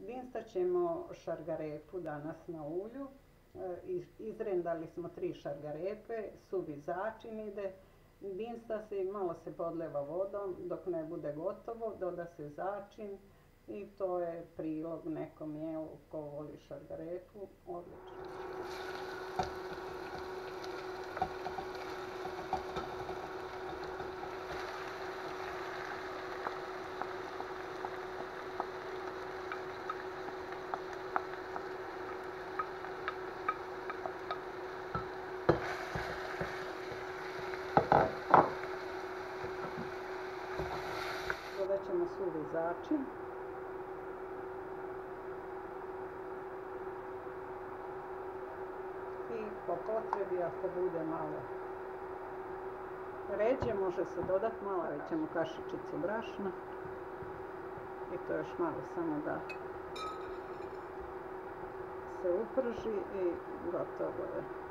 Dinstat ćemo šargarepu danas na ulju. Izrendali smo 3 šargarepe, suvi začin ide. Dinsta se i malo se podleva vodom dok ne bude gotovo, doda se začin i to je prilog nekom jelu ko voli šargarepu, odlično. Dodat ćemo suvi začin. I po potrebi, ako bude malo ređe, može se dodati malo, ćemo kašičicu brašna. I to još malo samo da se uprži i gotovo je.